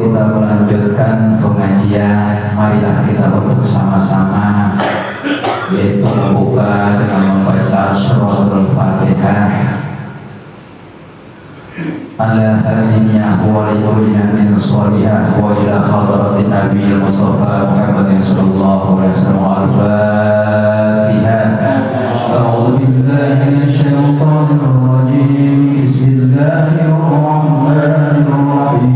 kita melanjutkan pengajian, marilah kita untuk sama-sama yaitu membuka dengan membaca suratul Fatihah. Ala hadhihi wa likulli salihah wa ila hadratin nabiyil mustafa Muhammadin sallallahu alaihi wasallam. Al-Fatihah. A'udzu billahi minasyaitonir rajim. Bismillahirrahmanirrahim.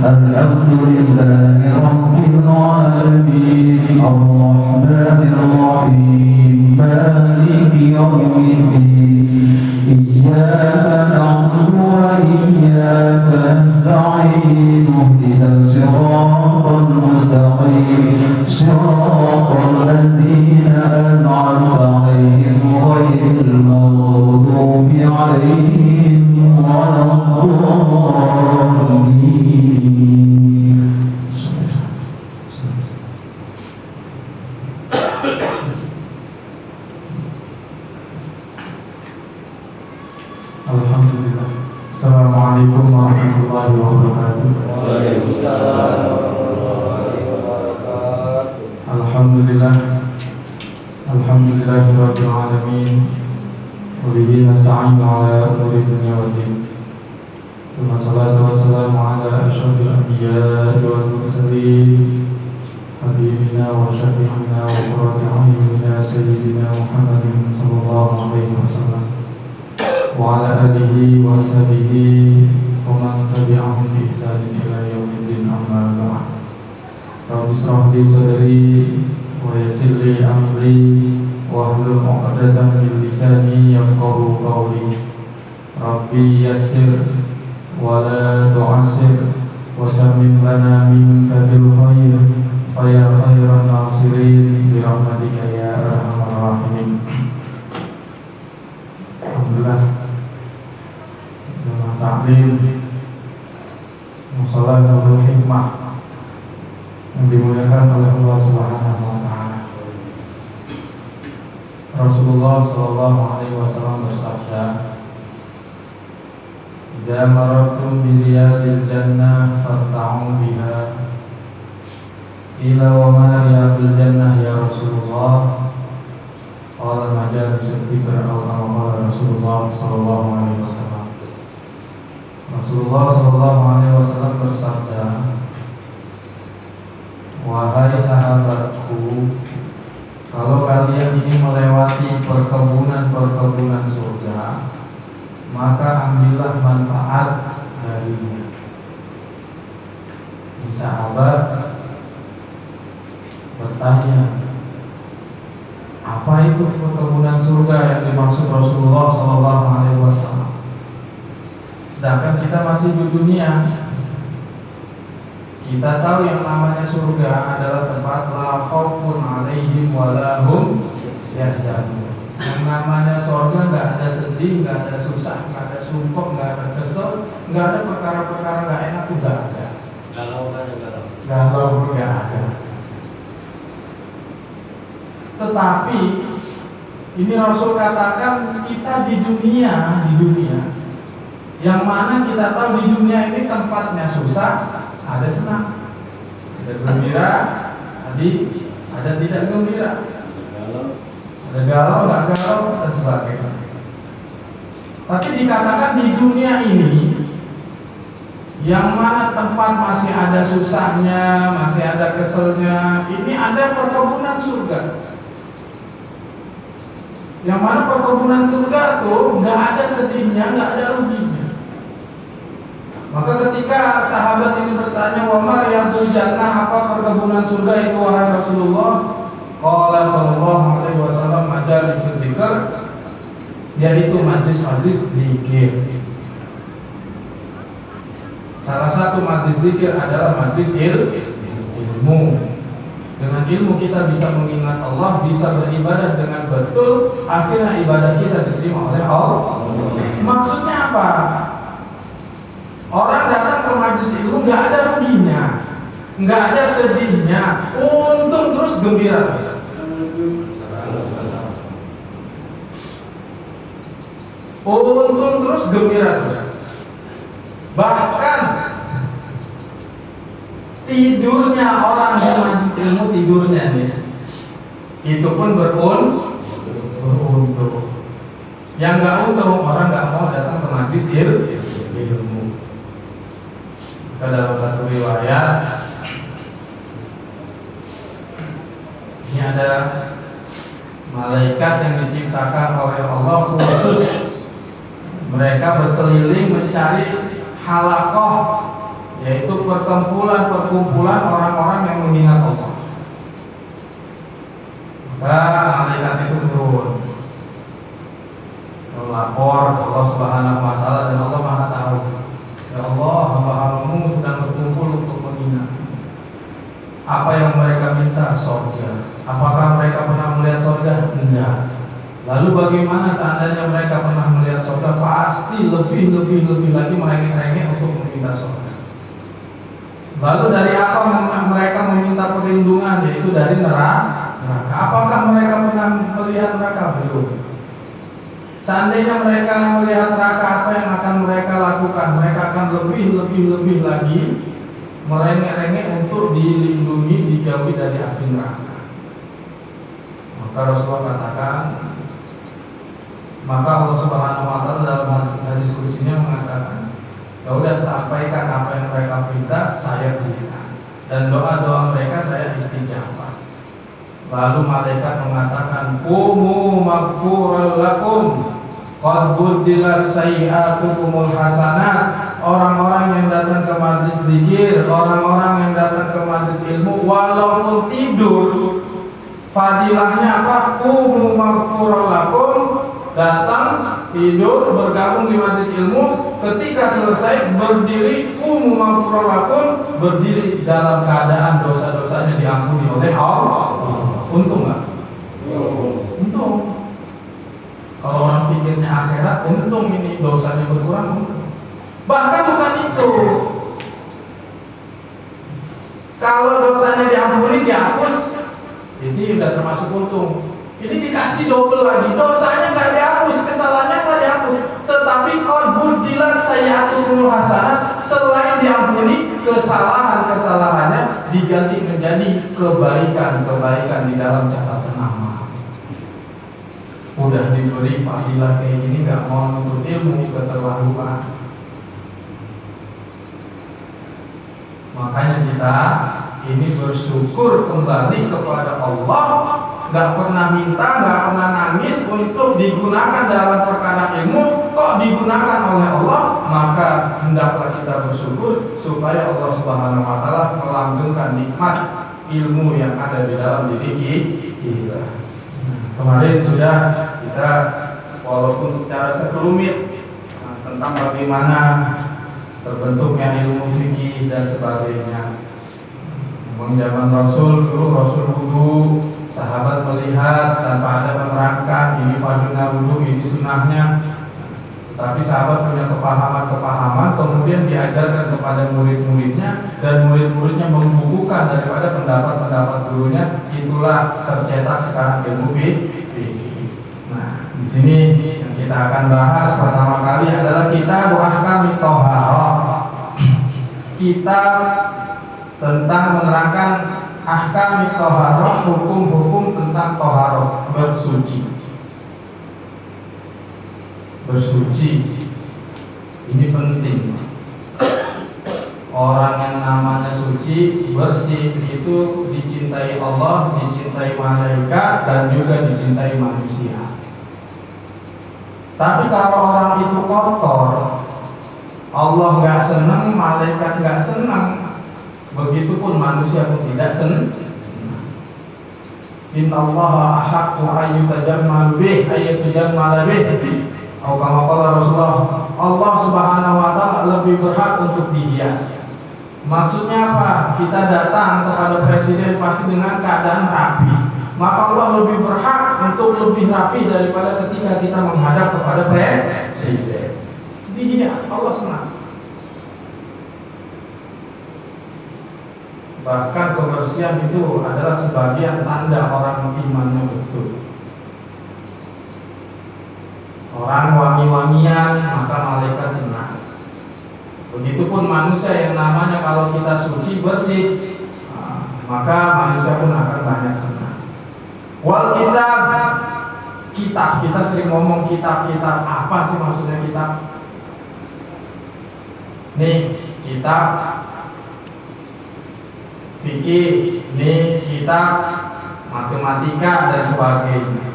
Alhamdulillahi rabbil alamin. Ar-Rahmanir Rahim. Maliki yaumiddin. Iyyaka na'budu wa iyyaka nasta'in. Ihdinas siratal mustaqim. Siratal ladzina an'amta 'alaihim ghairil maghdubi 'alaihim waladdallin. Alhamdulillah. Assalamualaikum warahmatullahi wabarakatuh. Waalaikumsalam warahmatullahi wabarakatuh. Alhamdulillah. Alhamdulillahirabbil alamin. Wa bihi nasta'inu ala umuri dunya waddin. Tsumma salatu wassalamu ala asyrafil anbiya'i wal mursalin. Habibina wa syafi'ina wa qurrati a'yunina sayyidina Muhammadin sallallahu alaihi wasallam. Wa ala alihi wa sahbihi wa man tabi'ahum bi ihsan ila yaumiddin, amma ba'd. Rabbi shrah li sadri wa yassir li amri wa hlul 'uqdatam min lisani yafqahu qawli. Rabbi yassir wa la tu'assir wa tammim lana minka bil khair fa ya khairan nasirin bi rahmatika ya arhamar rahimin. Alhamdulillah. Taklim musola Nurul Hikmah yang dimuliakan oleh Allah Subhanahu wa taala. Rasulullah sallallahu alaihi wasallam bersabda, "Idza marartum bi riyadil jannah farta'u biha." Ila wa ma riyadul jannah ya Rasulullah? Qala majalisul dzikr atau qala Rasulullah sallallahu alaihi wasallam. Rasulullah sallallahu alaihi wasallam bersabda, "Wahai sahabatku, kalau kalian ingin melewati perkebunan-perkebunan surga, maka ambillah manfaat darinya." Sahabat bertanya, apa itu perkebunan surga yang dimaksud Rasulullah sallallahu alaihi wasallam? Sedangkan kita masih di dunia, kita tahu yang namanya surga adalah tempat la khaufun 'alaihim wa la hum yahzanun. Yang namanya surga nggak ada sedih, nggak ada susah, nggak ada sumpah, nggak ada kesel, nggak ada perkara-perkara nggak enak, nggak ada. Galau nggak ada. Tetapi ini Rasul katakan kita di dunia, yang mana kita tahu di dunia ini tempatnya susah, ada senang, ada gembira, ada tidak gembira, ada galau, nggak galau, dan sebagainya. Tapi dikatakan di dunia ini, yang mana tempat masih ada susahnya, masih ada keselnya, ini ada perkebunan surga. Yang mana perkebunan surga tuh nggak ada sedihnya, nggak ada ruginya. Maka ketika sahabat ini bertanya, "Wa ma riyadul jannah?" apa perkebunan surga itu wahai Rasulullah? Qala sallallahu alaihi wasallam, majalisul dzikr, yaitu majlis-majlis zikir. Salah satu majlis zikir adalah majlis ilmu. Dengan ilmu kita bisa mengingat Allah, bisa beribadah dengan betul, akhirnya ibadah kita diterima oleh Allah. Maksudnya apa? Orang datang ke majelis ilmu nggak ada ruginya, nggak ada sedihnya, untung terus gembira. Untung terus gembira terus. Bahkan tidurnya orang di majelis ilmu, tidurnya nih, itu pun beruntung. Yang nggak untung orang nggak mau datang ke majelis ilmu. Maka dalam satu riwayat ini ada malaikat yang diciptakan oleh Allah khusus mereka berkeliling mencari halaqah, yaitu perkumpulan orang-orang yang mengingat Allah. Maka malaikat itu turun melapor ke Allah Subhanahu wa taala, dan Allah Maha tahu. Ya Allah, hamba-hambamu sedang berkumpul untuk mengingat. Apa yang mereka minta? Surga. Apakah mereka pernah melihat surga? Enggak. Lalu bagaimana seandainya mereka pernah melihat surga? Pasti lebih lagi merengek-rengek untuk meminta surga. Lalu dari apa mereka meminta perlindungan? Yaitu dari neraka. Apakah mereka pernah melihat neraka? Belum. Seandainya mereka melihat neraka, apa yang akan mereka lakukan? Mereka akan lebih lagi merengek-rengek untuk dilindungi, dijauhi dari api neraka. Maka Rasulullah katakan, maka Allah Subhanahu wa taala dalam hadis kutsinya mengatakan, ya udah, sampaikan apa yang mereka minta, saya berikan, dan doa-doa mereka saya istijabah. Lalu malaikat mengatakan, qumu maghfuran lakum qad buddilat sayyi'atukumul hasanat. Orang-orang yang datang ke majelis zikir, orang-orang yang datang ke majelis ilmu, walaupun tidur, fadilahnya apa? Qumu maghfuran lakum, datang, tidur, bergabung di majelis ilmu, ketika selesai berdiri, qumu maghfuran lakum, berdiri dalam keadaan dosa-dosanya diampuni oleh Allah. Untung nggak? Untung. Kalau orang pikirnya akhirat, untung ini dosanya berkurang. Untung. Bahkan bukan itu. Kalau dosanya diampuni, dihapus, ini udah termasuk untung. Ini dikasih double lagi. Dosanya nggak dihapus, kesalahannya nggak dihapus. Tetapi qad buddilat sayyi'atukumul hasanat, selain diampuni, kesalahannya diganti menjadi kebaikan di dalam catatan amal. Udah diberi fadilah kayak gini, nggak mau nuntut ilmu, keterlaluan. Makanya kita ini bersyukur kembali kepada Allah, nggak pernah minta, nggak pernah nangis untuk digunakan dalam perkara ilmu, kok digunakan oleh Allah. Maka hendaklah kita bersyukur supaya Allah Subhanahu wa taala melanggengkan nikmat ilmu yang ada di dalam diri kita. Kemarin sudah kita walaupun secara sekelumit tentang bagaimana terbentuknya ilmu fikih dan sebagainya. Zaman Rasul, dulu Rasul wudu, sahabat melihat tanpa ada menerangkan ini fardhunya wudu, ini sunnahnya. Tapi sahabat punya kepahaman, kemudian diajarkan kepada murid-muridnya, dan murid-muridnya membukukan daripada pendapat-pendapat gurunya. Itulah tercetak sekarang ilmu fikih. Nah, di sini yang kita akan bahas pertama kali adalah kitab ahkamit thaharah. Kitab tentang menerangkan ahkamit thaharah, hukum-hukum tentang thaharah, bersuci. Ini penting. Orang yang namanya suci, bersih, itu dicintai Allah, dicintai malaikat, dan juga dicintai manusia. Tapi kalau orang itu kotor, Allah nggak senang, malaikat nggak senang, begitupun manusia pun tidak senang. Inna Allah ahaqqu ayyutajammal bih ayyutajammal bih. Atau kama qala Rasulullah, Allah Subhanahu wa taala lebih berhak untuk dihias. Maksudnya apa? Kita datang kepada presiden pasti dengan keadaan rapi. Maka Allah lebih berhak untuk lebih rapi daripada ketika kita menghadap kepada presiden. Dihias, Allah senang. Bahkan kebersihan itu adalah sebagian tanda orang imannya betul. Orang wangi-wangian, maka malaikat senang. Begitupun pun manusia yang namanya kalau kita suci bersih, maka manusia pun akan banyak senang. Wal kitab, kita sering ngomong kitab, apa sih maksudnya kitab? Nih kitab fikih, nih kitab matematika dan sebagainya.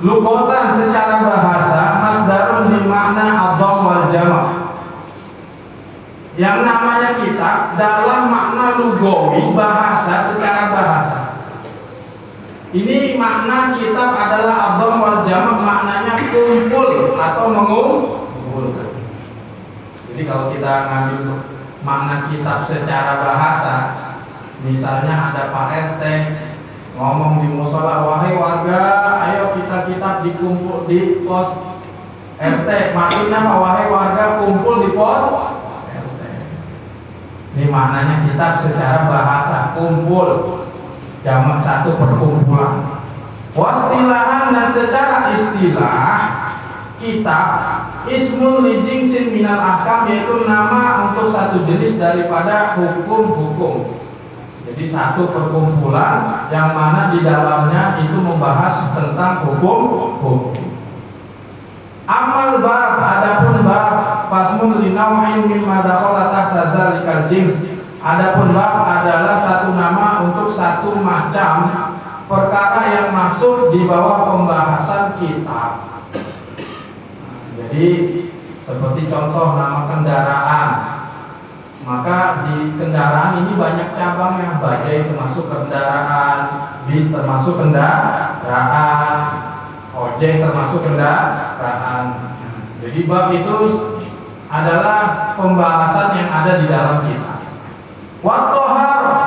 Lughatan secara bahasa masdarun bi makna adham wal jama'. Yang namanya kitab dalam makna lugawi bahasa secara bahasa. Ini makna kitab adalah adham wal jama', maknanya kumpul atau mengumpulkan. Jadi kalau kita ngambil makna kitab secara bahasa, misalnya ada Pak RT ngomong di musola, wahai warga, ayo kita kitab dikumpul di pos RT. Maksudnya wahai warga kumpul di pos RT. Ini maknanya kitab secara bahasa, kumpul, jamak satu perkumpulan. Wastilahan dan secara istilah, kitab ismul lijingsin minal ahkam, yaitu nama untuk satu jenis daripada hukum-hukum. Jadi satu perkumpulan yang mana di dalamnya itu membahas tentang hukum. Amal bab, adapun bab fasmun linawin mimma dakhala tahta dzalikal jins. Adapun bab adalah satu nama untuk satu macam perkara yang masuk di bawah pembahasan kitab. Jadi seperti contoh nama kendaraan, maka di kendaraan ini banyak cabangnya. Bajai termasuk kendaraan, bis termasuk kendaraan, ojek termasuk kendaraan. Jadi bab itu adalah pembahasan yang ada di dalam kitab. Wa toharoh,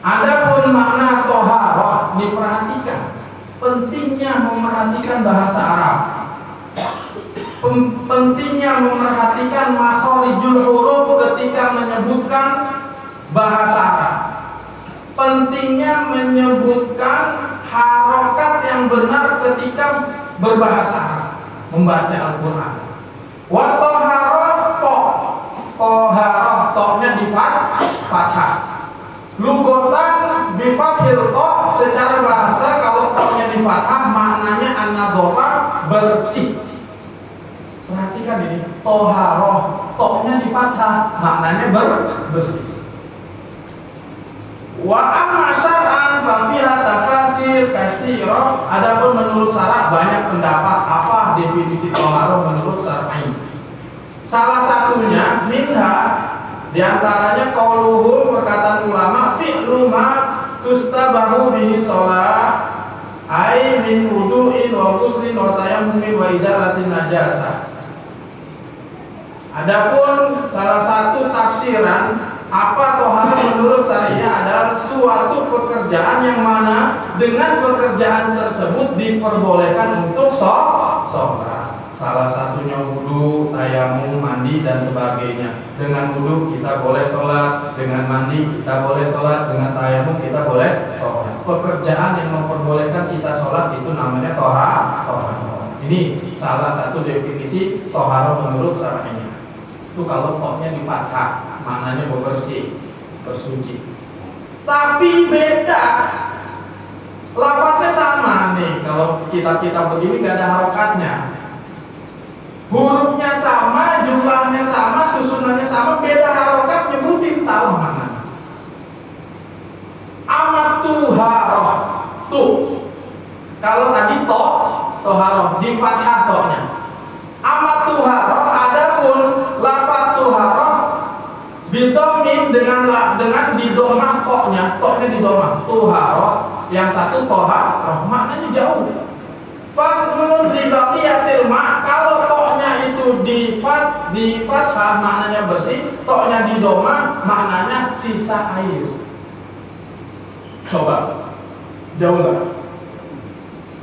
adapun makna toharoh, diperhatikan pentingnya memerhatikan bahasa Arab. Pentingnya memerhatikan makharijul huruf ketika menyebutkan bahasa Arab. Pentingnya menyebutkan harokat yang benar ketika berbahasa Arab, membaca Al-Quran. Wa toharoh, toharoh, tohnya di fathah. Lugotan bifathil toh, secara bahasa kalau tohnya di fathah maknanya an-nadhafah, bersih. Perhatikan ini, toharoh, tohnya di fathah, maknanya bersih. Wa amma syar'an fa fiha tafasir katsira. Adapun menurut syara' banyak pendapat apa definisi toharoh menurut syar'i. Salah satunya minha, diantaranya qauluhum, perkataan ulama, fi'lu ma tustabahu bihi shalah, ai min wudu'in wa ghuslin wa tayammumin wa izalatin najasah. Adapun salah satu tafsiran apa toharoh menurut syariah adalah suatu pekerjaan yang mana dengan pekerjaan tersebut diperbolehkan untuk sholat. Salah satunya wudu, tayamum, mandi dan sebagainya. Dengan wudu kita boleh sholat, dengan mandi kita boleh sholat, dengan tayamum kita boleh sholat. Pekerjaan yang memperbolehkan kita sholat itu namanya toharoh. Ini salah satu definisi toharoh menurut syariah. Itu kalau tohnya di fathah, maknanya bersih, bersuci. Tapi beda, lafadznya sama nih. Kalau kitab-kitab begini gak ada harokatnya, hurufnya sama, jumlahnya sama, susunannya sama, beda harokat, nyebutin salah maknanya. Amat tuharoh, tuh. Kalau tadi toharoh di fathah tohnya. Amat tuharoh, adapun lafaz tuharoh bidomin dengan didomah toknya didomah. Tuharoh yang satu toharoh, maknanya jauh. Fasmun li baqiyatil ma, kalau toknya itu di fathah maknanya bersih, toknya di domah maknanya sisa air. Coba jauh nggak?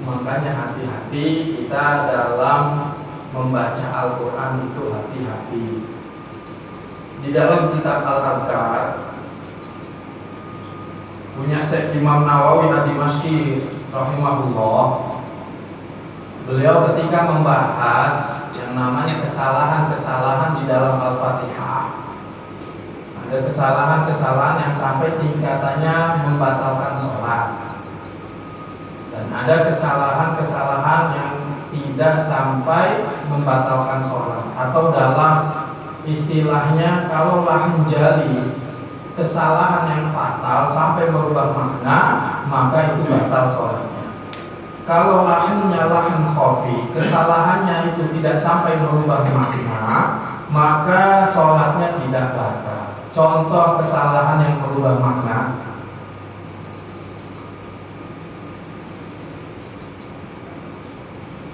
Makanya hati-hati kita dalam membaca Al-Quran itu, hati-hati. Di dalam kitab Al-Adhkar punya Syekh Imam Nawawi Ad-Dimashqi rahimahullah, beliau ketika membahas yang yang namanya kesalahan-kesalahan di dalam Al-Fatihah. Ada kesalahan-kesalahan yang sampai tingkatannya membatalkan sholat, dan ada kesalahan-kesalahan yang tidak sampai membatalkan sholat, atau dalam istilahnya kalau lahan jali, kesalahan yang fatal sampai merubah makna, maka itu batal sholatnya. Kalau lahannya lahan khafi, kesalahannya itu tidak sampai merubah makna, maka sholatnya tidak batal. Contoh kesalahan yang merubah makna: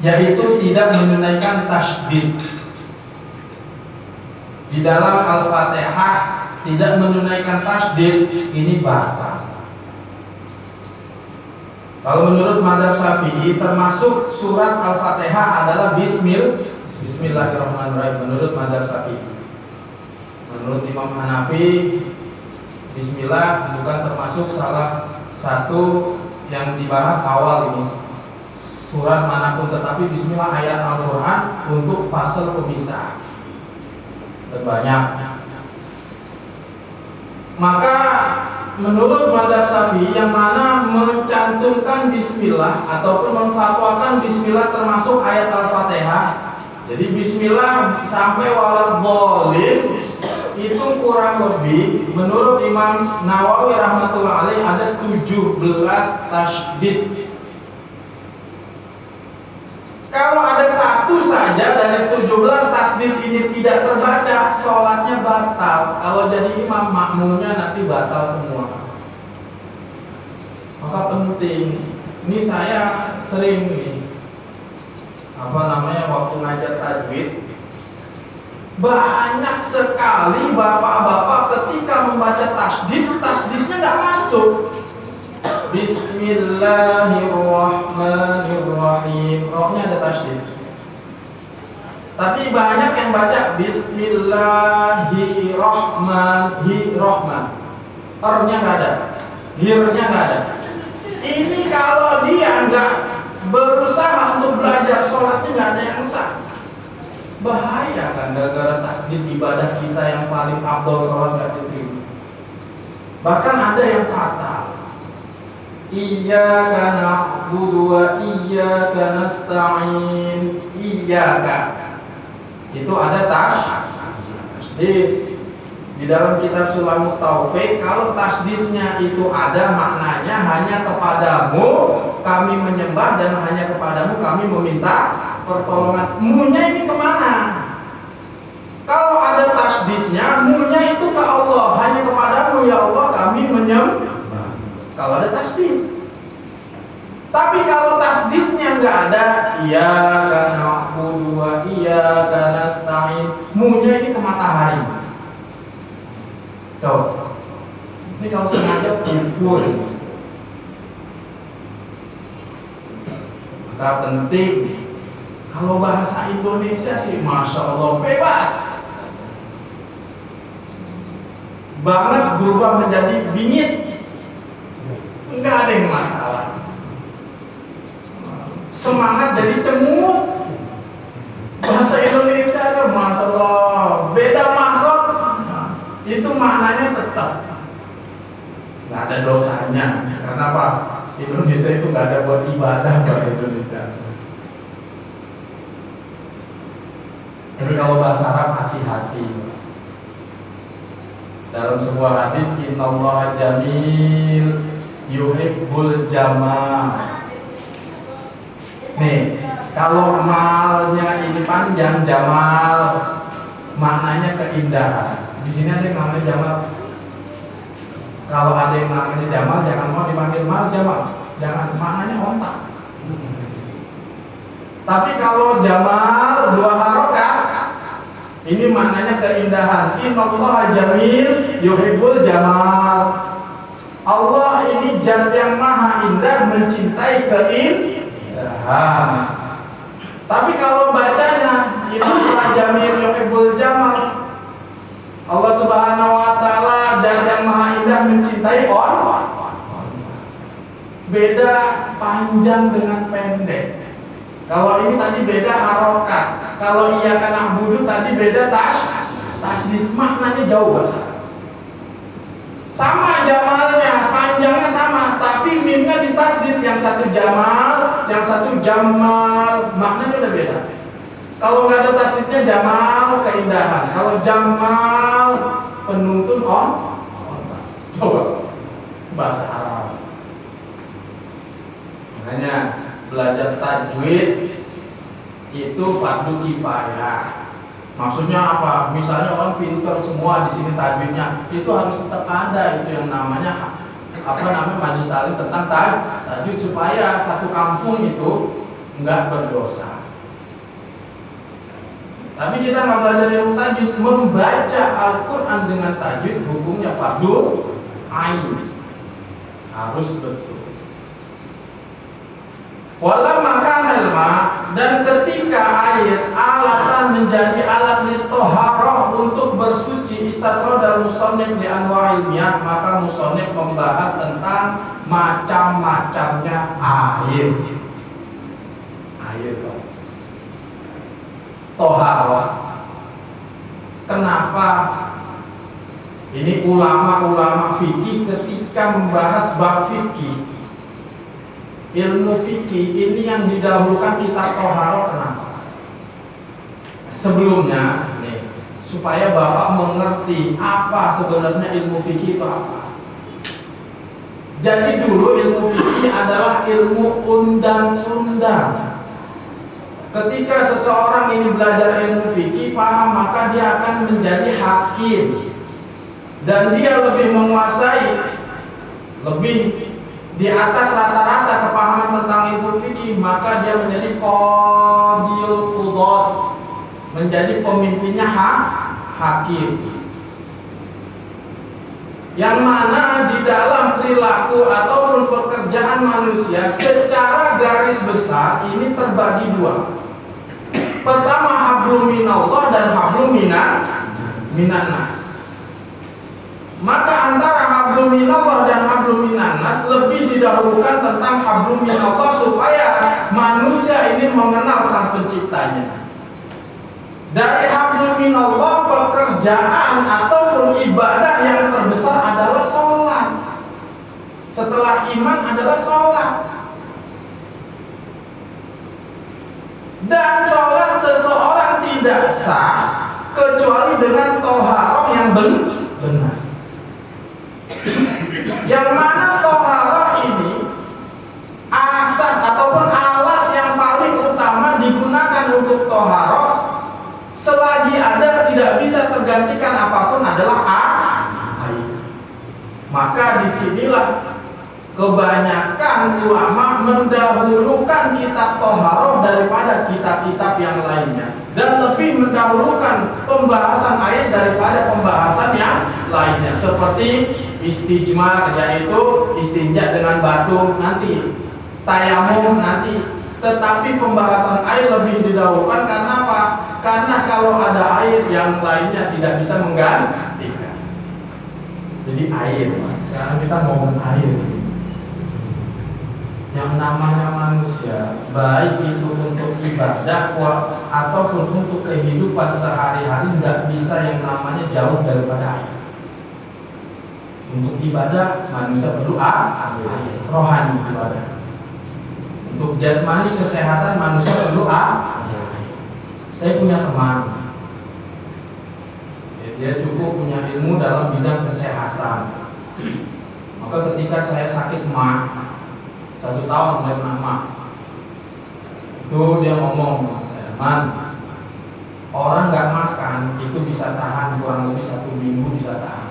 yaitu tidak menunaikan tasydid di dalam Al-Fatihah. Tidak menunaikan tasydid ini batal. Kalau menurut mazhab Syafi'i, termasuk surat Al-Fatihah adalah Bismillahirrahmanirrahim menurut mazhab Syafi'i. Menurut Imam Hanafi, Bismillah bukan termasuk salah satu yang dibahas awal ini surat manapun, tetapi Bismillah ayat Al-Quran untuk fasal pemisah dan banyak. Maka menurut mazhab Syafi'i yang mana mencantumkan Bismillah ataupun memfatwakan Bismillah termasuk ayat Al-Fatihah, jadi Bismillah sampai waladhdallin itu kurang lebih menurut Imam Nawawi rahmatullah alaih ada 17 tasydid. Kalau ada satu saja dari 17 tasydid ini tidak terbaca, sholatnya batal. Kalau jadi imam, makmumnya nanti batal semua. Maka penting, ini saya sering waktu ngajar tajwid, banyak sekali bapak-bapak ketika membaca tasydidnya nggak masuk. Bismillahirrahmanirrahim, rohnya ada tasydid. Tapi banyak yang baca Bismillahirrahmanirrahim, R-nya nggak ada, hir-nya nggak ada. Ini kalau dia nggak berusaha untuk belajar, sholatnya nggak ada yang sah. Bahaya kan, gara-gara tasydid ibadah kita yang paling afdal sholat nggak diterima. Bahkan ada yang fatal. Iyyaka na'budu wa iyyaka nasta'in. Iyyaka itu ada tasydid. Di dalam kitab Sulamut Taufik, kalau tasydidnya itu ada maknanya hanya kepadamu kami menyembah dan hanya kepadamu kami meminta pertolongan. Mu-nya ini kemana? Kalau ada tasydidnya, mu-nya itu ke Allah, hanya kepadamu ya Allah kami menyembah. Kalau ada tasydid. Tapi kalau tasydidnya nggak ada, iyyaka na'budu wa iyyaka nasta'in, mu-nya ini ke matahari. Tuh. Ini kalau sengaja kufur. Maka penting. Kalau bahasa Indonesia sih Masya Allah bebas banget, berubah menjadi bingit, nggak ada yang masalah. Semangat jadi cemut. Bahasa Indonesia ada Masya Allah, beda makhluk, itu maknanya tetap nggak ada dosanya. Karena apa? Indonesia itu nggak ada buat ibadah bahasa Indonesia. Tapi kalau bahasa Arab hati-hati. Dalam sebuah hadis, innallaha jamil yuhibbul jamal. Nih, kalau malnya ini panjang, jamal maknanya keindahan. Di sini ada yang namanya jamal. Kalau ada yang namanya jamal, jangan mau dipanggil mal jamal. Jangan, maknanya ontak. Tapi kalau jamal 2 harokat, ini maknanya keindahan. Innallaha jamil yuhibbul jamal. Allah ini zat yang maha indah, mencintai keindahan. Tapi kalau bacanya Innallaha jamil yuhibbul jamal, Allah Subhanahu wa taala zat yang maha indah, mencintai orang. Beda panjang dengan pendek. Kalau ini tadi beda harokat. Kalau iya kan na'budu tadi beda tasdid, maknanya jauh bahasa. Sama jamalnya, panjangnya sama, tapi mimnya di tasdid, yang satu jamal, yang satu jamal, maknanya udah beda. Kalau nggak ada tasdidnya jamal keindahan, kalau jamal penuntun coba bahasa Arab. Makanya belajar tajwid itu fardu kifayah. Maksudnya apa? Misalnya orang pintar semua di sini tajwidnya, itu harus tetap ada itu yang namanya majelis taklim tentang tajwid supaya satu kampung itu nggak berdosa. Tapi kita nggak belajar ilmu tajwid, membaca Al-Quran dengan tajwid hukumnya fardu ain, harus betul. Walau makan ilma, dan ketika air alatan menjadi alat litoharoh untuk bersuci, istatro dan musonif di anwa ilmiah, maka musonif membahas tentang macam-macamnya air. Toharoh. Kenapa? Ini ulama-ulama fikih ketika membahas bab fikih, ilmu fikih ini yang didahulukan kitab toharoh. Kenapa? Sebelumnya nih, supaya Bapak mengerti apa sebenarnya ilmu fikih itu apa. Jadi dulu ilmu fikih adalah ilmu undang-undang. Ketika seseorang ini belajar ilmu fikih, paham, maka dia akan menjadi hakim, dan dia lebih menguasai, lebih di atas rata-rata kepahaman tentang ilmu fikih, maka dia menjadi qadil qudhat, menjadi pemimpinnya hakim. Yang mana di dalam perilaku ataupun pekerjaan manusia secara garis besar ini terbagi dua. Pertama hablum minallah dan hablum minan nas. Maka antara hablum minallah dan hablum minan nas lebih didahulukan tentang hablum minallah supaya manusia ini mengenal sang penciptanya. Dari hablum minallah pekerjaan ataupun ibadah yang terbesar adalah sholat. Setelah iman adalah sholat. Dan sholat seseorang tidak sah kecuali dengan toharoh yang benar. Yang mana toharoh ini asas ataupun alat yang paling utama digunakan untuk toharoh. Selagi ada tidak bisa tergantikan apapun adalah air. Maka disinilah kebanyakan ulama mendahulukan kitab toharoh daripada kitab-kitab yang lainnya, dan lebih mendahulukan pembahasan air daripada pembahasan yang lainnya, seperti istijmar, yaitu istinja dengan batu, nanti tayamum nanti. Tetapi pembahasan air lebih didahulukan karena apa? Karena kalau ada air yang lainnya tidak bisa menggantikan. Jadi air. Sekarang kita ngomong air. Yang namanya manusia, baik itu untuk ibadah ataupun untuk kehidupan sehari-hari, nggak bisa yang namanya jauh daripada air. Untuk ibadah manusia perlu air, rohani ibadah. Untuk jasmani kesehatan manusia perlu air. Saya punya teman, dia cukup punya ilmu dalam bidang kesehatan. Maka ketika saya sakit mah 1 tahun nggak kena itu dia ngomong sama saya, "Man, orang nggak makan itu bisa tahan kurang lebih 1 minggu bisa tahan.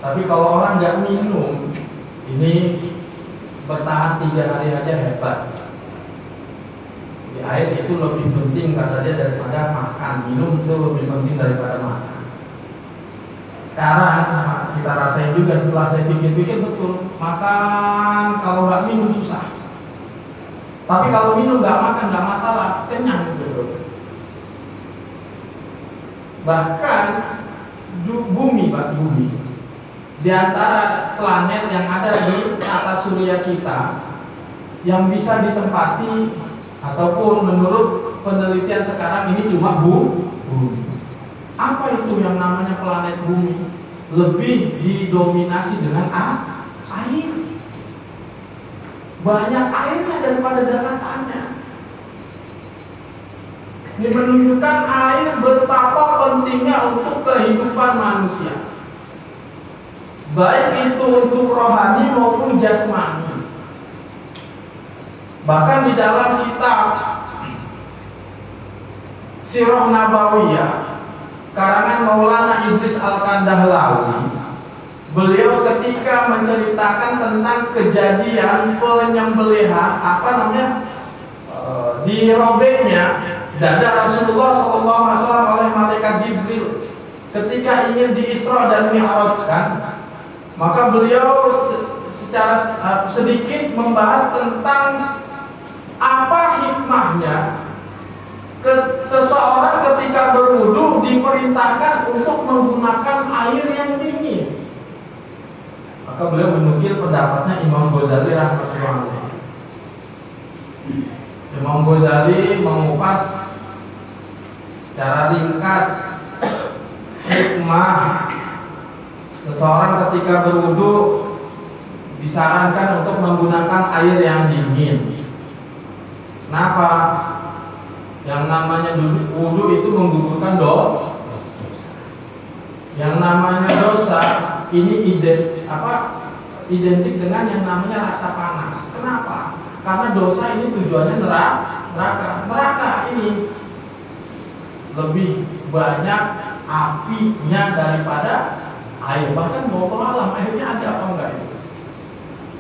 Tapi kalau orang nggak minum ini bertahan 3 hari aja hebat." Di air itu lebih penting kata dia daripada makan. Minum itu lebih penting daripada makan. Sekarang kita rasain juga, setelah saya pikir-pikir betul, makan kalau nggak minum susah. Tapi kalau minum nggak makan nggak masalah, kenyang gitu. Bahkan bumi di antara planet yang ada di atas surya kita yang bisa ditempati ataupun menurut penelitian sekarang ini cuma bumi. Apa itu yang namanya planet bumi? Lebih didominasi dengan air. Banyak airnya daripada daratannya. Ini menunjukkan air betapa pentingnya untuk kehidupan manusia, baik itu untuk rohani maupun jasmani. Bahkan di dalam kitab Sirah Nabawiyah karangan Maulana Idris Al-Kandahlawi, beliau ketika menceritakan tentang kejadian penyembelihan dirobeknya dada Rasulullah SAW oleh malaikat Jibril ketika ingin di-Isra dan Mi'rajkan, maka beliau secara sedikit membahas tentang apa hikmahnya seseorang ketika berwudu diperintahkan untuk menggunakan air yang dingin. Maka beliau menukil pendapatnya Imam Ghazali rahimahullah. Imam Ghazali mengupas secara ringkas hikmah seseorang ketika berwudu disarankan untuk menggunakan air yang dingin. Kenapa? Yang namanya wudu itu menggugurkan dosa. Yang namanya dosa ini identik dengan yang namanya rasa panas. Kenapa? Karena dosa ini tujuannya neraka. Neraka ini lebih banyak apinya daripada air. Bahkan mau ke alam airnya ada apa enggak itu?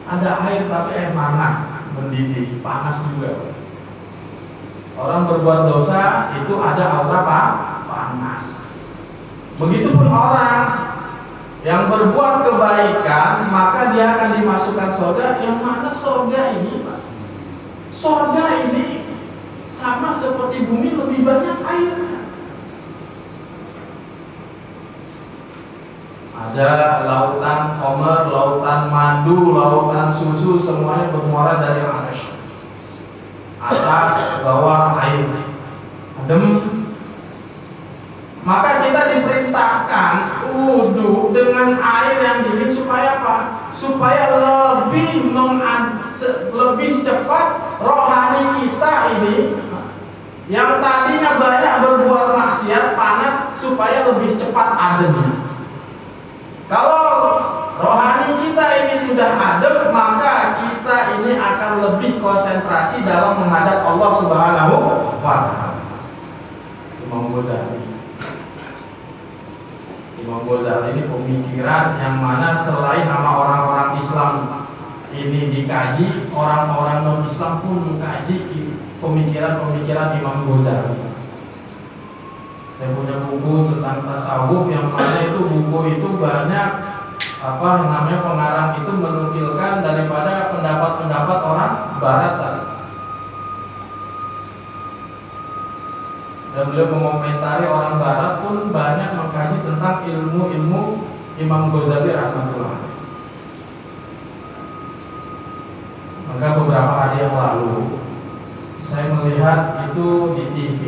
Ada air tapi air mana? Mendidih, panas juga. Orang berbuat dosa itu ada aura panas. Begitupun orang yang berbuat kebaikan, maka dia akan dimasukkan surga. Yang mana surga ini, Pak? Surga ini sama seperti bumi, lebih banyak airnya. Ada lautan khamar, lautan madu, lautan susu, semuanya bermuara dari Arsy. Atas, bawah, air adem. Maka kita diperintahkan wudu dengan air yang dingin supaya apa? Supaya lebih cepat rohani kita ini yang tadinya banyak berbuat maksiat panas supaya lebih cepat ademnya. Kalau rohani kita ini sudah adem, maka kita ini akan lebih konsentrasi dalam menghadap Allah Subhanahu wa Ta'ala. Imam Ghazali ini pemikiran yang mana selain nama orang-orang Islam ini dikaji, orang-orang non-Islam pun mengkaji pemikiran-pemikiran Imam Ghazali. Saya punya buku tentang tasawuf yang mana itu buku itu banyak namanya pengarang itu menukilkan daripada pendapat-pendapat orang Barat saat itu. Dan beliau mengomentari orang Barat pun banyak mengkaji tentang ilmu-ilmu Imam Ghazali rahmatullah. Maka beberapa hari yang lalu saya melihat itu di TV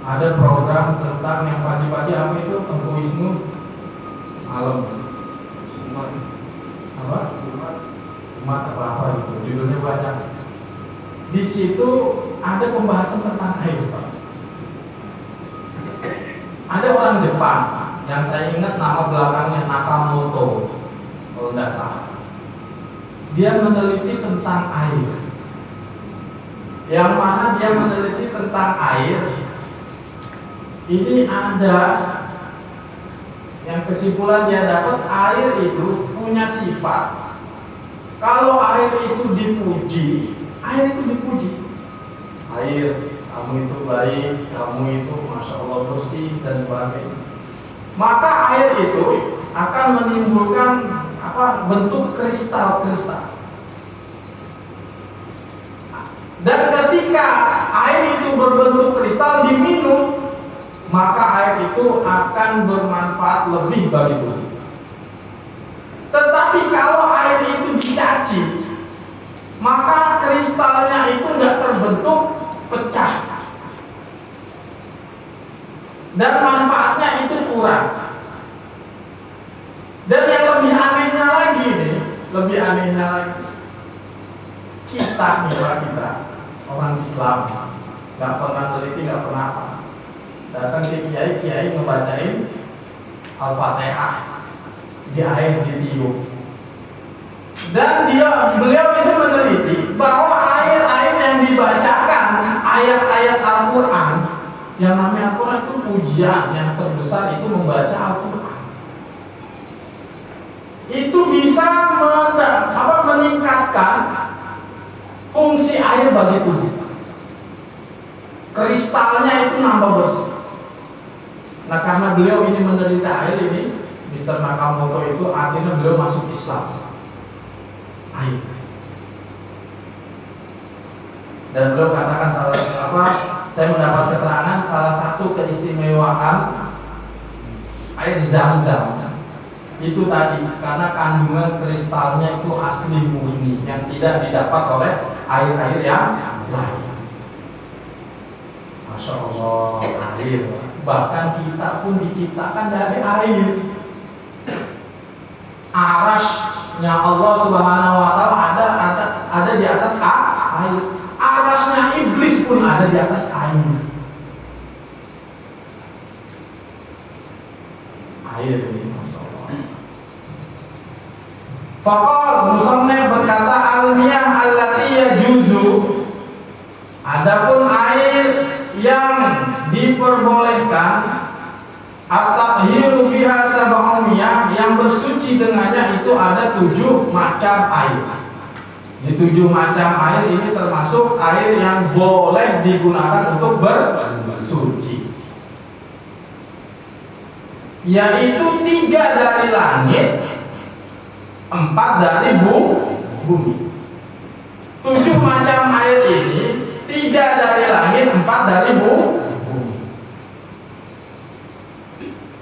ada program tentang yang pagi-pagi apa itu Tengku Wisnu malam umat apa itu judulnya banyak. Di situ ada pembahasan tentang air, Pak. Ada orang Jepang yang saya ingat nama belakangnya Nakamoto kalau tidak salah. Dia meneliti tentang air. Yang mana dia meneliti tentang air ini ada yang kesimpulan dia dapat air itu punya sifat. Kalau air itu dipuji, air itu dipuji. Air, kamu itu baik, kamu itu masya Allah bersih dan sebagainya. Maka air itu akan menimbulkan bentuk kristal-kristal. Dan ketika air itu berbentuk kristal diminum, maka air itu akan bermanfaat lebih bagi tubuh. Tetapi kalau air itu dicaci, maka kristalnya itu nggak terbentuk, pecah dan manfaatnya itu kurang. Dan yang lebih anehnya lagi nih, kita orang Islam nggak pernah teliti, nggak pernah apa, datang ke kiai ngebacain Al-Fatihah di air ditiup, dan beliau itu meneliti bahwa air yang dibacakan ayat-ayat Al-Quran, yang namanya Al-Quran itu pujian yang terbesar itu membaca Al-Quran, itu bisa meningkatkan fungsi air bagi tubuh. Kristalnya itu nambah bersih. Nah, karena beliau ini menderita air ini, Mr. Nakamoto itu akhirnya beliau masuk Islam. Air. Dan beliau katakan saya mendapat keterangan salah satu keistimewaan air Zam-Zam itu tadi karena kandungan kristalnya itu asli murni yang tidak didapat oleh air-air yang lain. Masya Allah, air. Bahkan kita pun diciptakan dari air. Arasnya Allah Subhanahu Wa Taala ada di atas air. Arasnya iblis pun ada di atas air. Air ini, Masya Allah. Faqal musannif berkata al-miyah allati yajuzu, adapun air yang diperbolehkan at-tahhiru biha sab'umiyah, yang bersuci dengannya itu ada 7 macam air. Di 7 macam air ini termasuk air yang boleh digunakan untuk bersuci, yaitu 3 dari langit, 4 dari bumi. 7 macam air ini 3 dari langit, 4 dari bumi.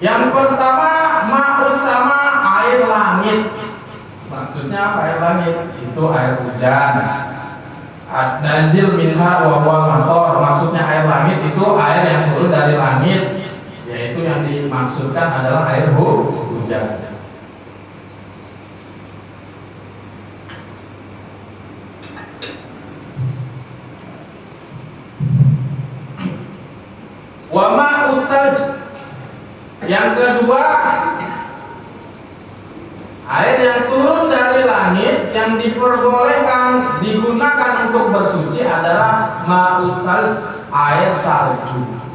Yang pertama ma'us sama, air langit. Maksudnya apa air langit? Itu air hujan. Nazil minha wa huwal mator. Maksudnya air langit itu air yang turun dari langit, yaitu yang dimaksudkan adalah air hujan. Wa ma'us salj. Yang kedua, air yang turun dari langit yang diperbolehkan digunakan untuk bersuci adalah ma'us salj, air salju.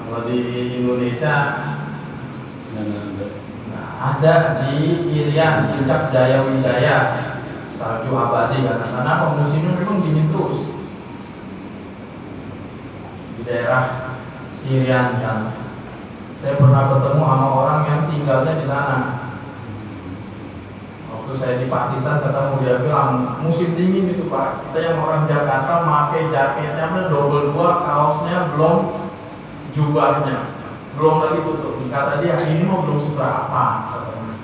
Kalau di Indonesia ada di Irian, Puncak Jaya Wijaya, salju abadi karena musimnya memang dingin terus di daerah Irian sana. Saya pernah bertemu sama orang yang tinggalnya di sana. Waktu saya di Pakistan ketemu, dia bilang musim dingin itu Pak, kita yang orang Jakarta pakai jaketnya double 2, kaosnya belum, jubahnya belum lagi tutup. Kata dia ini mau belum seberapa katanya.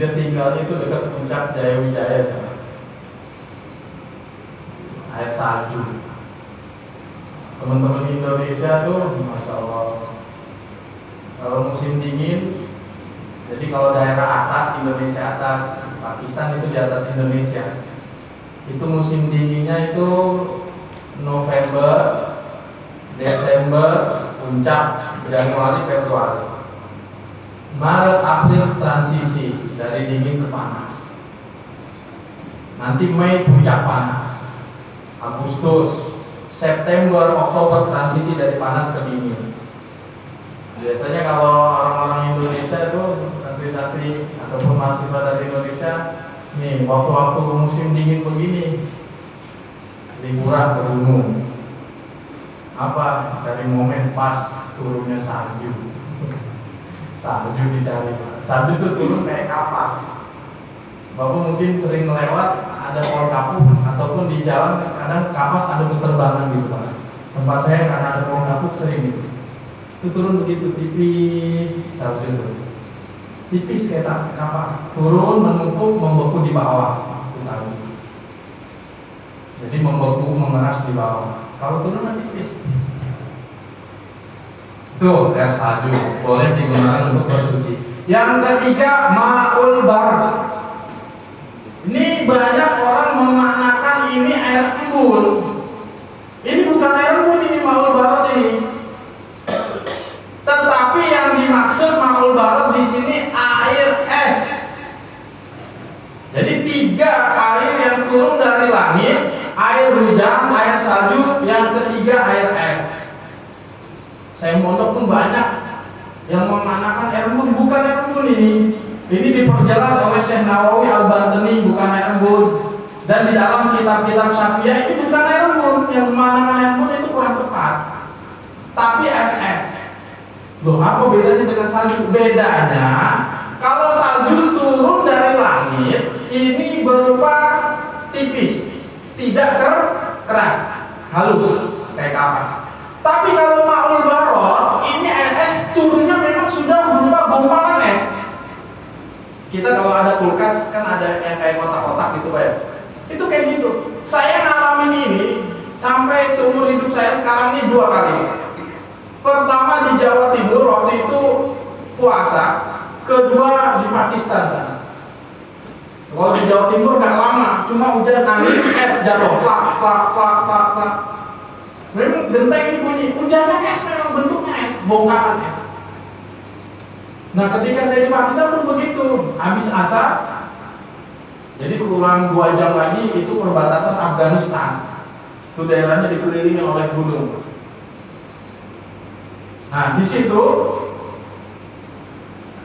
Dia tinggalnya itu dekat Puncak Jaya Wijaya sana. Air salju. Teman-teman Indonesia tuh, Masya Allah, kalau musim dingin, jadi kalau daerah atas, Indonesia atas, Pakistan itu di atas Indonesia, itu musim dinginnya itu November, Desember, Puncak, Januari, Februari. Maret, April transisi dari dingin ke panas. Nanti Mei puncak panas. Agustus, September, Oktober transisi dari panas ke dingin. Biasanya kalau orang-orang Indonesia itu santri-santri ataupun mahasiswa dari Indonesia, nih waktu-waktu musim dingin begini, liburan ke gunung. Apa? Dari momen pas turunnya salju. Salju dicari. Salju itu turun kayak kapas. Bapak mungkin sering lewat, ada pohon kapuk ataupun di jalan kadang kapas ada berterbangan gitu Pak. Tempat saya karena ada pohon kapuk sering gitu. Itu turun begitu tipis salju itu. Tipis kayak kapas. Turun menumpuk membeku di bawah salju. Jadi membeku, mengeras di bawah. Kalau turun nanti tipis. Tuh air salju boleh digunakan untuk bersuci. Yang ketiga, ma'ul barad. Ini banyak orang memaknakan ini air embun. Ini bukan air embun, ini ma'ul barad ini. Tetapi yang dimaksud ma'ul barad di sini air es. Jadi 3 air yang turun dari langit, air hujan, air salju, yang ketiga air es. Saya mondok pun banyak yang memaknakan air embun, bukan air embun ini. Ini diperjelas oleh Syekh Nawawi Al-Bantani, bukan air embun. Dan di dalam kitab-kitab Syafi'iyah ini bukan air embun, yang memaknakan air embun itu kurang tepat. Tapi air es. Loh, apa bedanya dengan salju? Bedanya, kalau salju turun dari langit, ini berupa tipis, tidak keras, halus, kayak kapas. Tapi kalau ma'ul barad, ini air es turunnya memang sudah berupa gumpalan es. Kita kalau ada kulkas kan ada yang kayak kotak-kotak gitu Pak ya. Itu kayak gitu. Saya ngalamin ini sampai seumur hidup saya sekarang ini 2 kali. Pertama di Jawa Timur waktu itu puasa, kedua di Pakistan sana. Kalau di Jawa Timur nggak lama, cuma hujan angin es jatuh, plak plak plak plak plak. Memang genteng ini bunyi, hujannya es, memang bentuknya es, bongkahan es. Nah ketika saya di Pakistan pun begitu, habis asar, jadi kurang 2 jam lagi itu perbatasan Afghanistan. Itu daerahnya dikelilingi oleh gunung. Nah di situ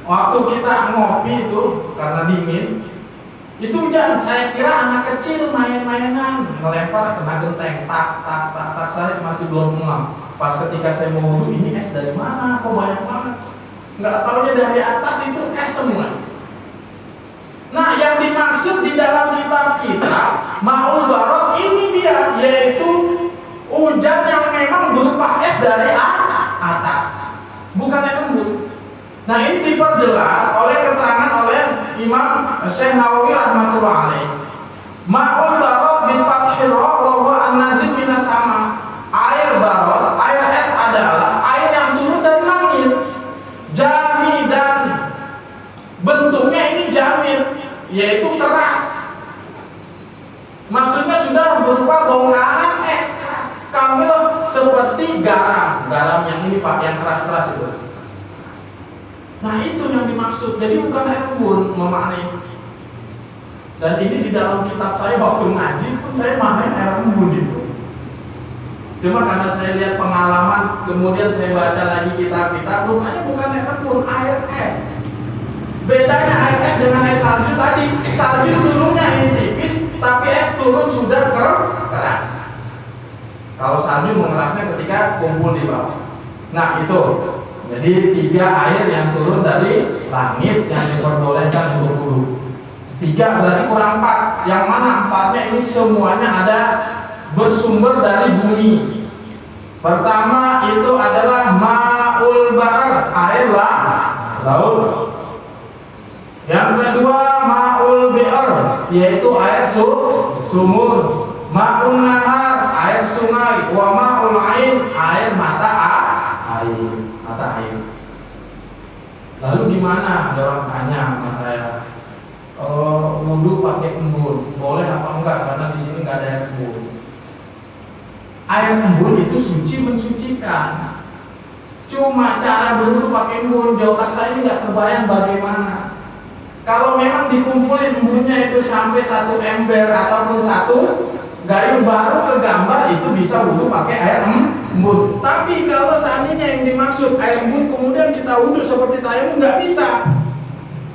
waktu kita ngopi itu karena dingin, itu hujan. Saya kira anak kecil main-mainan, melempar kena genteng, tak tak tak tak. Saya masih belum ngeh. Pas ketika saya mau wudhu, ini es dari mana? Kok banyak banget? Nggak taunya dari atas itu es semua. Nah yang dimaksud di dalam kitab kita ma'ul barad ini dia, yaitu hujan yang memang berupa es dari atas, bukan air embun. Nah ini diperjelas oleh keterangan oleh Imam Syekh Nawawi rahmatullah alaih. Ma'ul barad bi fathir ra wa huwa an-nazil minas sama. Air barad, air es adalah air yang turun dari langit. Jami, dan bentuknya ini jamir, yaitu keras. Maksudnya sudah berupa bongkahan es keras. Kamil seperti garam yang ini Pak, yang keras-keras itu. Nah itu yang dimaksud. Jadi bukan air embun memaknai. Dan ini di dalam kitab saya waktu ngaji pun saya maknain air embun itu. Cuma karena saya lihat pengalaman, kemudian saya baca lagi kitab-kitab, rupanya bukan air embun, air es. Bedanya air es dengan es salju tadi, salju turunnya ini tipis, tapi es turun sudah keras. Kalau salju mengerasnya ketika kumpul di bawah. Nah itu. Jadi 3 air yang turun dari langit yang diperbolehkan untuk wudhu. 3 berarti kurang 4. Yang mana 4-nya ini semuanya ada bersumber dari bumi. Pertama itu adalah ma'ul bahr, air laut. Yang kedua ma'ul bi'r, yaitu air sumur. Ma'un nahar, air sungai. Wa ma'ul ain, air mata air. Lalu gimana? Ada orang tanya sama saya, kalau wudhu pakai embun boleh apa enggak? Karena di sini nggak ada air embun. Air embun itu suci, mensucikan. Cuma cara berwudhu pakai embun di otak saya ini nggak terbayang bagaimana. Kalau memang dikumpulin embunnya itu sampai 1 ember ataupun 1 gayung baru ke gambar, itu bisa wudhu pakai air embun. Tapi kalau seandainya yang dimaksud air embun kemudian kita wudhu seperti tayamum, nggak bisa.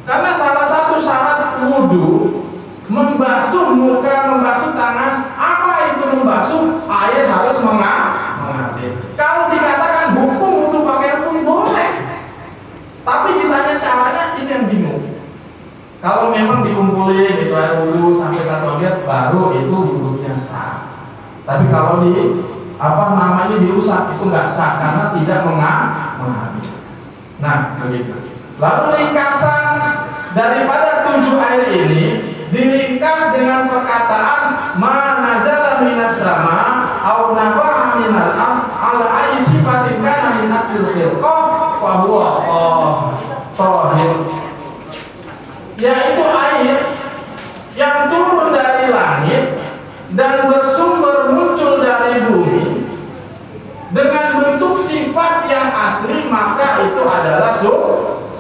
Karena salah satu syarat wudhu membasuh muka, membasuh tangan. Apa itu membasuh? Air harus mengalir. Kalau dikatakan hukum wudhu pakai air embun boleh, tapi ditanya caranya, ini yang bingung. Kalau memang dikumpulin itu air wudhu sampai 1 ember, baru itu wudhunya sah. Tapi kalau diusap itu nggak sah karena tidak mengalir. Nah begitu. Lalu ringkasan daripada 7 air ini diringkas dengan perkataan ma nazala minas sama au naba'a minal ala ayyi sifatin kana min aslil khilqah fa huwa tahir, yaitu air yang turun dari langit dan bersumber muncul dari bumi dengan bentuk sifat yang asli, maka itu adalah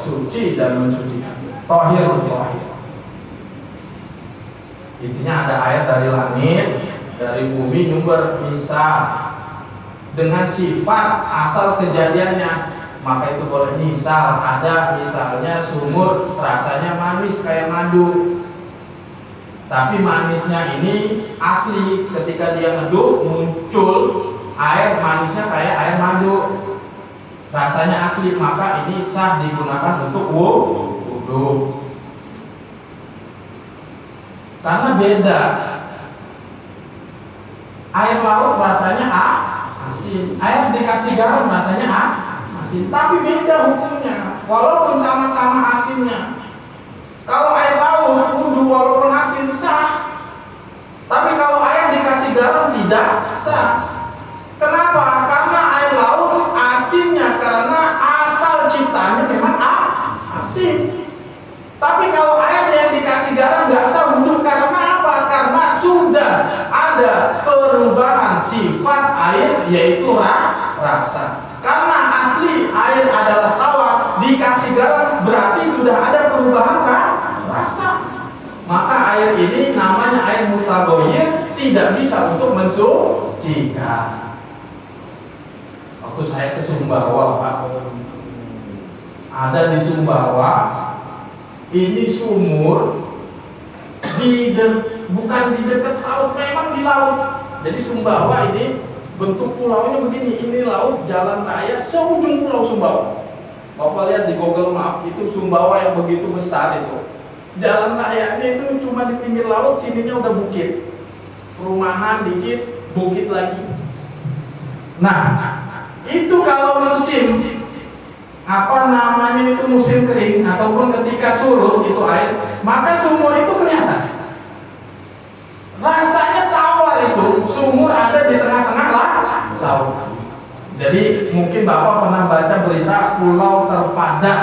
suci dan mensucikan. Tahir. Intinya ada air dari langit, dari bumi nyumber bisa dengan sifat asal kejadiannya, maka itu boleh. Misal ada misalnya sumur rasanya manis kayak madu, tapi manisnya ini asli, ketika dia ngeduk muncul air manisnya kayak air madu, rasanya asli, maka ini sah digunakan untuk wudhu. Karena beda, air laut rasanya asin, air dikasih garam rasanya asin, tapi beda hukumnya walaupun sama-sama asinnya. Kalau air laut wudhu walaupun asin sah, tapi kalau air dikasih garam tidak sah. Kenapa? Karena air laut asinnya karena asal ciptanya memang asin. Tapi kalau air yang dikasih garam nggak sah wudhu, karena apa? Karena sudah ada perubahan sifat air, yaitu rasa. Karena asli air adalah tawar, dikasih garam berarti sudah ada perubahan rasa. Maka air ini namanya air mutaghayyir, tidak bisa untuk mensucikan. Waktu saya ke Sumbawa, Pak, ada di Sumbawa ini sumur bukan di dekat laut, memang di laut. Jadi Sumbawa ini bentuk pulaunya begini, ini laut, jalan raya seujung pulau Sumbawa. Bapak lihat di Google Map, itu Sumbawa yang begitu besar itu. Jalan rayanya itu cuma di pinggir laut, sininya udah bukit, perumahan dikit, bukit lagi. Nah, itu kalau musim itu musim kering ataupun ketika surut itu air, maka sumur itu kelihatan. Rasanya tawar itu, sumur ada di tengah-tengah laut. Jadi mungkin Bapak pernah baca berita pulau terpadat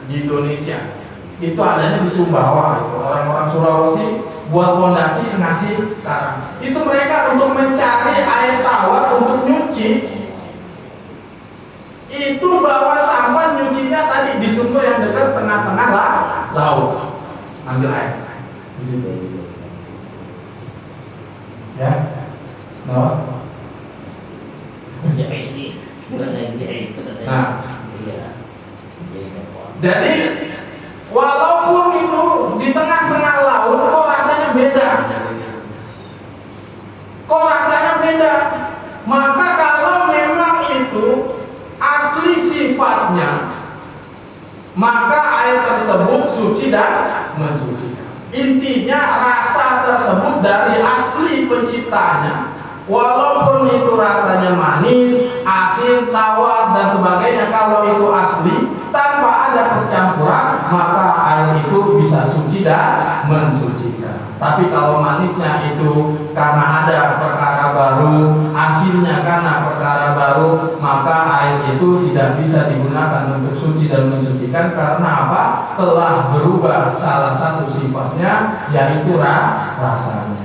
di Indonesia. Itu adanya di Sumbawa. Orang-orang Sulawesi buat fondasi ngasih sekarang. Itu mereka untuk mencari air tawar untuk nyuci. Itu bawa sampah nyucinya tadi di sumur yang dekat tengah-tengah laut. Ambil air di situ. Ya, no? Nah, jadi walaupun itu di tengah-tengah laut, kok rasanya beda. Maka kalau memang itu asli sifatnya, maka air tersebut suci dan mensucikan. Intinya rasa tersebut dari asli penciptanya, walaupun itu rasanya manis, asin, tawar dan sebagainya, kalau itu asli tanpa ada percampuran, maka air itu bisa suci dan mensucikan. Tapi kalau manisnya itu karena ada perkara baru, asinnya karena perkara baru, maka air itu tidak bisa digunakan untuk suci dan mensucikan. Karena apa? Telah berubah salah satu sifatnya, yaitu rasanya.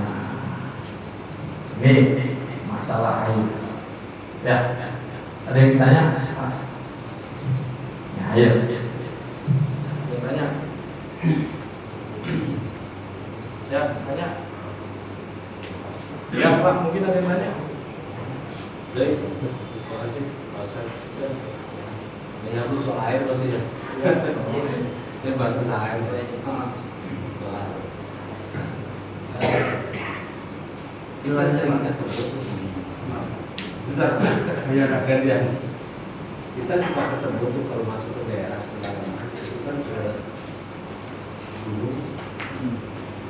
Ini masalah air. Ya, ada yang ditanya? Ya, ayo. Tanya. Ya, tanya. Ya, Pak, mungkin ada yang tanya. Baik, terima kasih Pak Ustaz. Ini aku soal air pasti ya. Ini bahas tentang air. Kita saya makan bentar, ya gantian. Kita suka ketemu tuh kalau masuk ke daerah pedalaman itu kan ke gunung,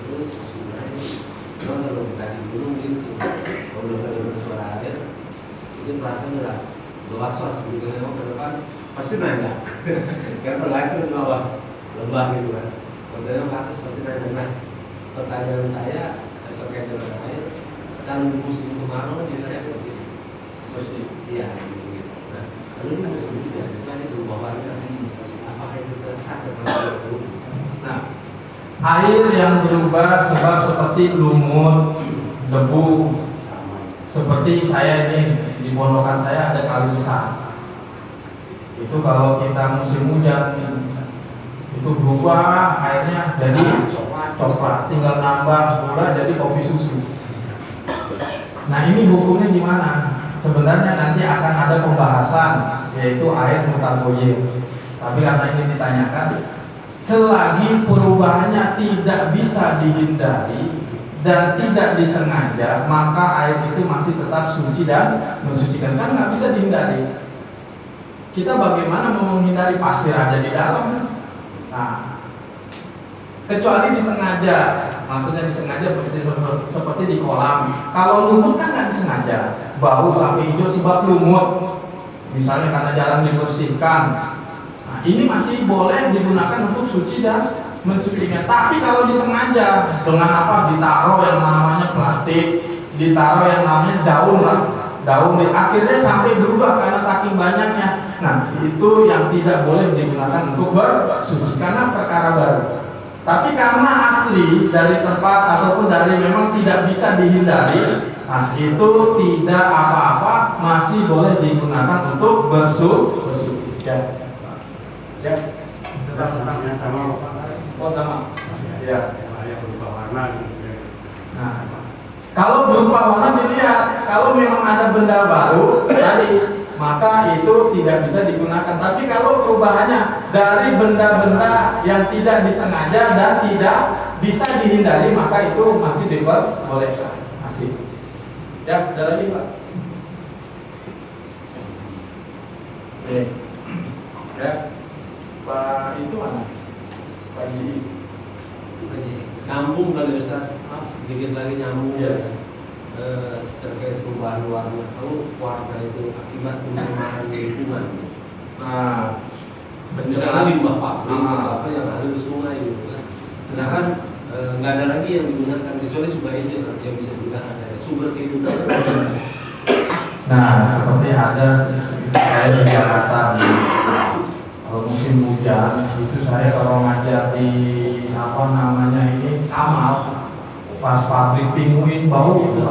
terus sungai. Kalau kita di gunung gitu, kalau udah bersuara air, itu perasaan udah was-was gitu. Memang ke depan pasti nanya, kan perlahan itu ke bawah lembah gitu kan. Kalau ke atas pasti nanya. Nah, pertanyaan saya terkait dengan air, Kalau di musim kemarau biasanya bersih. Iya. Gitu. Nah, kalau di musim hujan itu kan itu bawahnya apakah itu tersat atau Nah, air yang berubah sebab seperti lumut, debu, seperti saya ini di pondokan saya ada kali besar. Itu kalau kita musim hujan itu berubah airnya jadi coklat, tinggal nambah gula jadi kopi susu. Nah ini hukumnya gimana? Sebenarnya nanti akan ada pembahasan yaitu air mutagoyir. Tapi karena ini ditanyakan, selagi perubahannya tidak bisa dihindari dan tidak disengaja, maka air itu masih tetap suci dan mensucikan. Kan nggak bisa dihindari. Kita bagaimana mau menghindari pasir aja di dalam? Nah, kecuali disengaja, maksudnya disengaja seperti di kolam. Kalau lumut kan nggak disengaja, bau sampai hijau sebab lumut. Misalnya karena jarang dibersihkan. Nah, ini masih boleh digunakan untuk suci dan mensucikan. Tapi kalau disengaja dengan apa? Ditaruh yang namanya plastik, ditaruh yang namanya daun lah, daun akhirnya sampai berubah karena saking banyaknya. Nah, itu yang tidak boleh digunakan untuk bersuci karena perkara baru. Tapi karena asli dari tempat ataupun dari memang tidak bisa dihindari, nah itu tidak apa-apa, masih boleh digunakan untuk bersuci. Ya. Ya. Tentang sama Oh, sama. Ya. yang berubah warna gitu ya. Nah, kalau berupa warna dilihat, kalau memang ada benda baru tadi, maka itu tidak bisa digunakan. Tapi kalau perubahannya dari benda-benda yang tidak disengaja dan tidak bisa dihindari, maka itu masih diperbolehkan. Masih. Ya, ada lagi Pak. Oke. Ya. Pak itu mana? Pak Ji. Nyambung kali Ustaz, sedikit lagi nyambung ya. Terkait perubahan warna. Kalau warna itu akibat pencemaran lingkungan. Nah, Misalnya limbah pabrik apa yang ada di sungai gitu kan. Sedangkan nggak ada lagi yang digunakan kecuali sungai itu yang bisa digunakan dari sumber kehidupan. Nah, seperti ada saya di Jakarta. Kalau musim hujan itu saya kalau ngajar di apa namanya ini Kamal, pas pabrik pinguin bau gitu.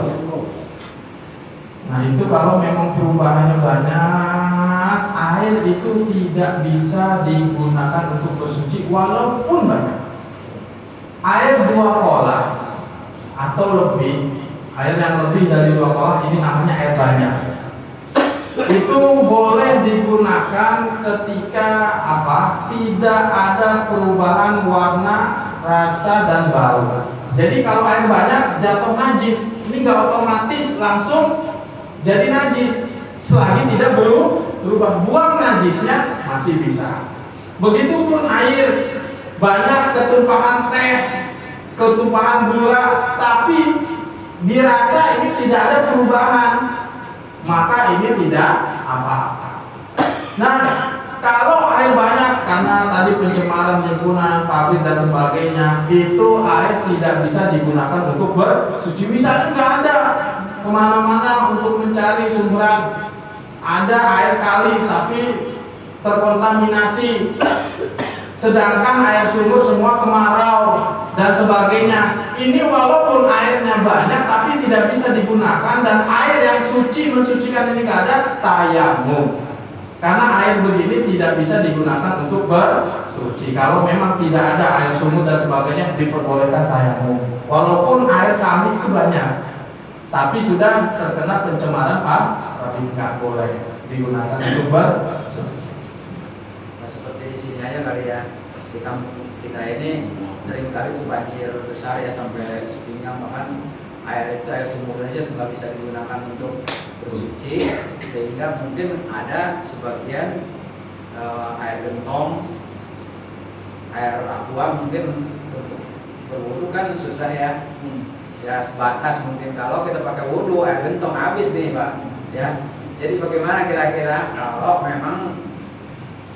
Nah itu kalau memang perubahannya banyak, air itu tidak bisa digunakan untuk bersuci walaupun banyak. Air 2 kolah atau lebih, air yang lebih dari 2 kolah ini namanya air banyak. Itu boleh digunakan ketika apa? Tidak ada perubahan warna, rasa dan bau. Jadi kalau air banyak jatuh najis, ini nggak otomatis langsung jadi najis selagi tidak berubah. Buang najisnya masih bisa. Begitupun air banyak ketumpahan teh, ketumpahan gula, tapi dirasa ini tidak ada perubahan, maka ini tidak apa-apa. Nah, kalau air banyak karena tadi pencemaran lingkungan, pabrik dan sebagainya, itu air tidak bisa digunakan untuk bersuci. Misalnya nggak ada kemana-mana untuk mencari sumberan, ada air kali tapi terkontaminasi, sedangkan air sumur semua kemarau dan sebagainya. Ini walaupun airnya banyak tapi tidak bisa digunakan dan air yang suci mensucikan ini nggak ada, tayamum. Karena air begini tidak bisa digunakan untuk bersuci. Kalau memang tidak ada air sumur dan sebagainya diperbolehkan tayamum. Walaupun air kami itu banyak, tapi sudah terkena pencemaran pabrik nggak boleh digunakan untuk bersuci. Nah, seperti di sini aja kali ya, di kampung kita ini sering kali tuh banjir besar ya sampai sepinggang, bahkan air itu air sumur aja nggak bisa digunakan untuk bersuci, sehingga mungkin ada sebagian air gentong, air aqua mungkin untuk berwudu kan susah ya, ya sebatas mungkin kalau kita pakai wudu air gentong habis nih Pak ya. Jadi bagaimana kira-kira kalau memang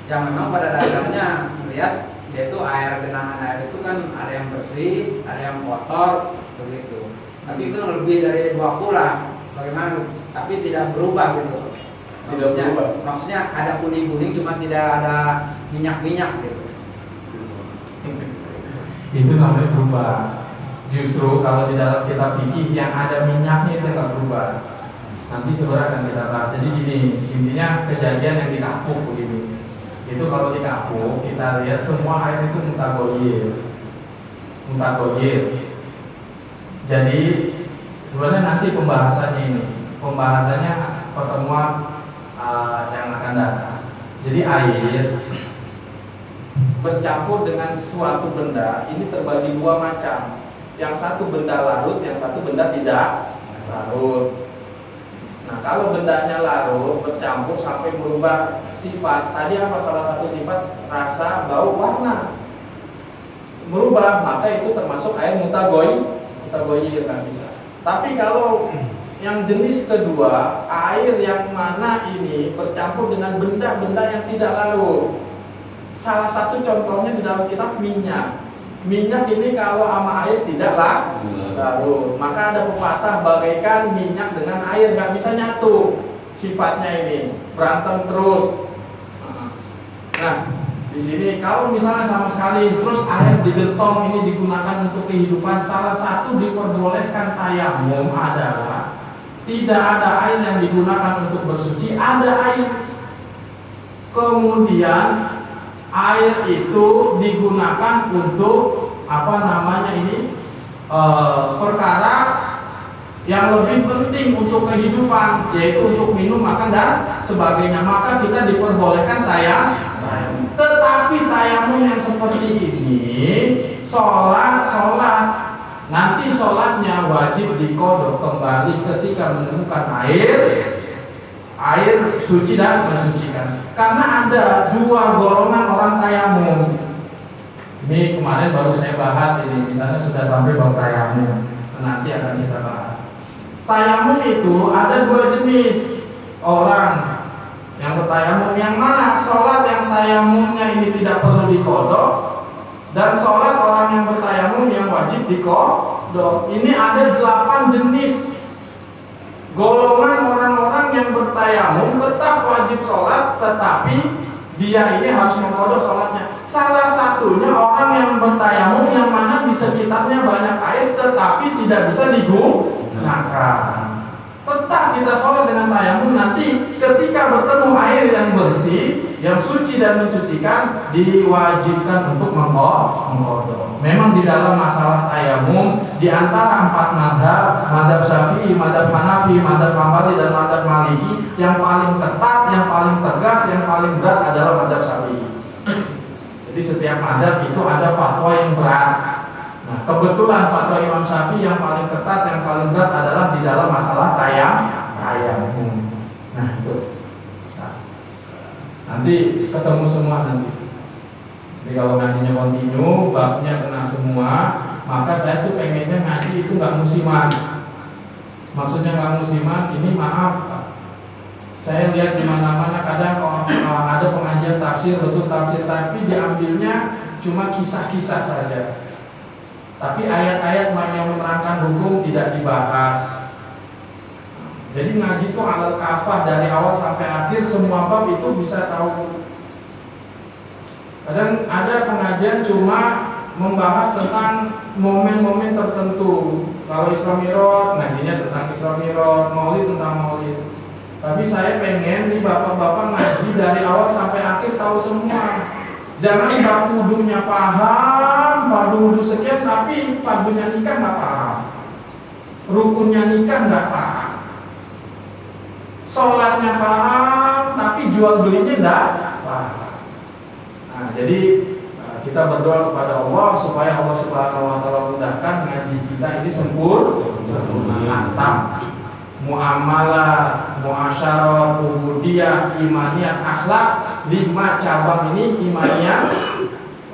yang memang pada dasarnya melihat yaitu air genangan air itu kan ada yang bersih, ada yang kotor begitu. Tapi itu lebih dari 20 lah. Bagaimana? Tapi tidak berubah gitu. Maksudnya ada kuning-kuning cuma tidak ada minyak-minyak gitu. Itu namanya berubah. Justru kalau di dalam kitab fikih yang ada minyaknya itu nggak berubah. Nanti sebenarnya akan kita bahas. Jadi gini, intinya kejadian yang di Kapuk begini. Itu kalau di Kapuk kita lihat semua air itu mutagoyir. Jadi sebenarnya nanti pembahasannya pertemuan yang akan datang. Jadi air bercampur dengan suatu benda ini terbagi dua macam. Yang satu benda larut, yang satu benda tidak larut. Nah, kalau bendanya larut bercampur sampai berubah sifat, tadi apa salah satu sifat? Rasa, bau, warna berubah, maka itu termasuk air mutagoyir kan bisa. Tapi kalau yang jenis kedua, air yang mana ini bercampur dengan benda-benda yang tidak larut. Salah satu contohnya di dalam kitab minyak. Minyak ini kalau sama air tidak larut, maka ada pepatah bagaikan minyak dengan air nggak bisa nyatu. Sifatnya ini berantem terus. Nah, di sini kalau misalnya sama sekali terus air di gentong ini digunakan untuk kehidupan, salah satu diperbolehkan tayamum adalah tidak ada air yang digunakan untuk bersuci, ada air. Kemudian air itu digunakan untuk perkara yang lebih penting untuk kehidupan, yaitu untuk minum, makan dan sebagainya. Maka kita diperbolehkan tayamum. Tetapi tayamum yang seperti ini, sholat nanti sholatnya wajib diqodho kembali ketika menemukan air suci dan mensucikan. Karena ada dua golongan orang tayamum. Ini kemarin baru saya bahas ini, misalnya sudah sampai bab tayamum. Nanti akan kita bahas. Tayamum itu ada dua jenis orang yang bertayamum. Yang mana? Sholat yang tayamumnya ini tidak perlu diqodho, dan sholat orang yang bertayamum yang wajib diqodho. Ini ada 8 jenis golongan orang-orang yang bertayamum tetap wajib sholat, tetapi dia ini harus mengqodho sholatnya. Salah satunya orang yang bertayamum yang mana di sekitarnya banyak air tetapi tidak bisa digunakan. Tetap kita sholat dengan tayamum, nanti ketika bertemu air yang bersih, yang suci dan mensucikan, diwajibkan untuk mengqodho. Memang di dalam masalah tayamum, di antara 4 madhab Syafi'i, madhab Hanafi, madhab Hambali dan madhab Maliki, yang paling ketat, yang paling tegas, yang paling berat adalah madhab Syafi'i. Jadi setiap madhab itu ada fatwa yang berat. Nah, kebetulan fatwa Imam Syafi'i yang paling ketat, yang paling berat adalah di dalam masalah tayamum. Nah, itu. Nanti ketemu semua nanti. Jadi kalau ngajinya kontinu, babnya kena semua, maka saya tuh pengennya ngaji itu nggak musiman. Maksudnya nggak musiman, ini maaf. Saya lihat di mana-mana kadang ada pengajian tafsir, betul tafsir, tapi diambilnya cuma kisah-kisah saja. Tapi ayat-ayat yang menerangkan hukum tidak dibahas. Jadi ngaji itu alal kafah dari awal sampai akhir, semua bab itu bisa tahu. Kadang ada pengajian cuma membahas tentang momen-momen tertentu. Kalau Isra Mi'raj, ngajinya tentang Isra Mi'raj, Maulid tentang Maulid. Tapi saya pengen nih bapak-bapak ngaji dari awal sampai akhir tahu semua. Jangan bab wudunya paham, fardu wudu sekian, tapi fardunya nikah nggak paham, rukunnya nikah nggak paham, sholatnya paham, tapi jual belinya nggak paham. Nah, jadi kita berdoa kepada Allah supaya Allah Subhanahu Wa Taala mudahkan ngaji kita ini sempurna, mantap. Muamalah, muasyarah, ubudiyah, imaniyah, akhlak, 5 cabang ini imaniyah,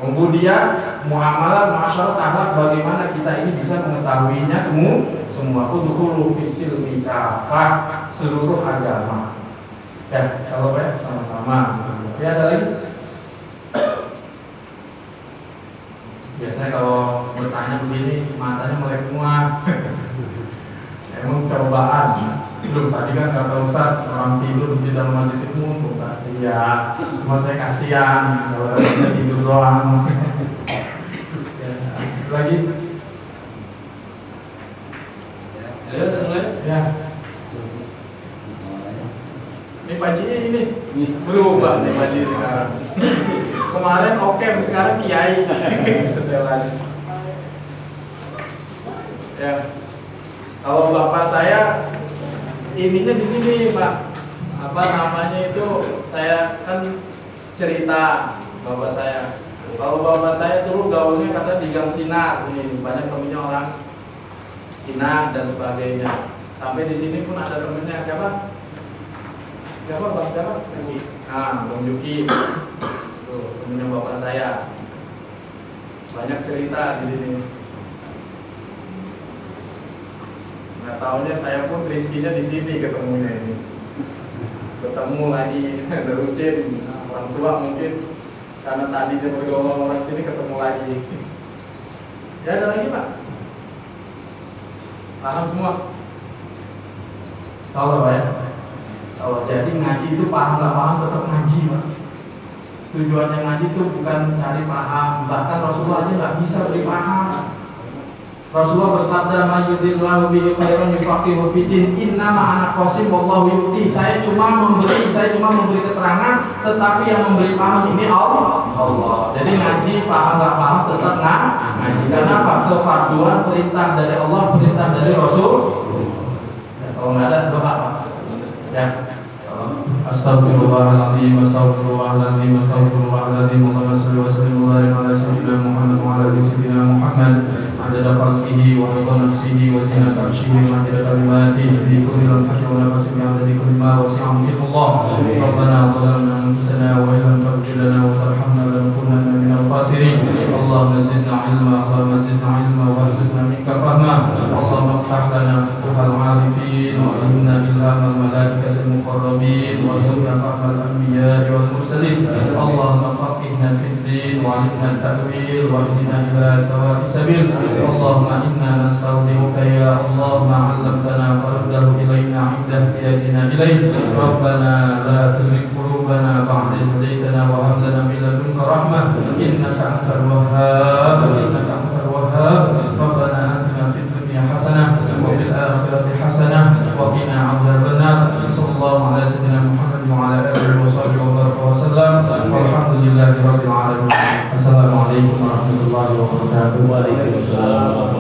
ubudiyah, muamalah, muasyarah, akhlak, bagaimana kita ini bisa mengetahuinya semua. Udkhulu fis-silmi kafah, seluruh agama. Ya, salam ya, sama-sama. Ya, ada lagi? Biasanya kalau bertanya begini matanya melek semua. percobaan. Belum tadi kan kata Ustaz orang tidur di dalam majlis ilmu tuh kan. Iya, cuma saya kasihan kalau dia tidur doang. Lagi? Ayo mulai. Ya. Ini pajinya ini berubah nih paji sekarang. Kemarin oke, sekarang kiai setelan. Ya. Kalau bapak saya ininya di sini, Pak. Apa namanya itu? Saya kan cerita bapak saya. Kalau bapak saya dulu gaulnya kata di Gang Sinar, ini banyak temennya orang Cina dan sebagainya. Sampai di sini pun ada temennya siapa? Siapa bang siapa? Nah, Bang Yuki. Tuh, temennya bapak saya. Banyak cerita di sini. Nggak taunya saya pun rezekinya di sini ketemunya ini. Ketemu lagi, terusin orang tua mungkin karena tadi dia bergaul orang sini ketemu lagi. Ya ada lagi Pak? Paham semua? Insyaallah Pak ya. Kalau jadi ngaji itu paham nggak paham tetap ngaji Mas. Tujuannya ngaji itu bukan cari paham, bahkan Rasulullah aja nggak bisa beri paham. Rasulullah bersabda, "Mayyudillahu bihi khairan yufaqihu fiddin, innama ana qasim wallahu yu'ti." Saya cuma memberi keterangan, tetapi yang memberi paham ini Allah. Jadi ngaji paham nggak paham tetap ngaji. Karena apa? Kefarduan perintah dari Allah, perintah dari Rasul. Ya, kalau nggak ada doa Pak. Ya. Astagfirullahaladzim, astagfirullahaladzim, astagfirullahaladzim. Allahumma shalli wa sallim wa barik ala sayyidina Muhammad wa ala ali sayyidina Muhammad. Adada khalqihi wa ridha nafsihi wa zinata arshihi wa adada kalimatihi fi kulli lamhatin wa nafasin min adadi kulli ma wasi'a ilmullah. Rabbana zalamna anfusana wa illam taghfir lana wa tarhamna lanakunanna minal khasirin. Allahumma zidna ilma, Allahumma zidna ilma warzuqna minka fahma. Allahumma iftah lana futuhal 'arifin wa alimna ilhamal malaikatil muqarrabin warzuqna fahmal anbiya'i wal mursalin. Allahumma faqihna fid din wa 'allimna ta'wil wa ihdina ila sawa'is sabil. Allahumma inna nastaghfiruka ya Allah ma 'allamtana faruddahu ilayna 'inda ihtiyajina ilayk. Rabbana la tuzigh qulubana ba'da idh hadaytana wa hab lana min ladunka rahmah innaka antal wahhab. Rabbana atina fid dunya hasanah wa fil akhirati hasanah wa qina 'adzaban nar. Sallallahu ala sayyidina Muhammad wa ala alihi wa sahbihi wa baraka wa sallam. Walhamdulillahi rabbil alamin. Assalamualaikum warahmatullahi wabarakatuh. Waalaikumsalam.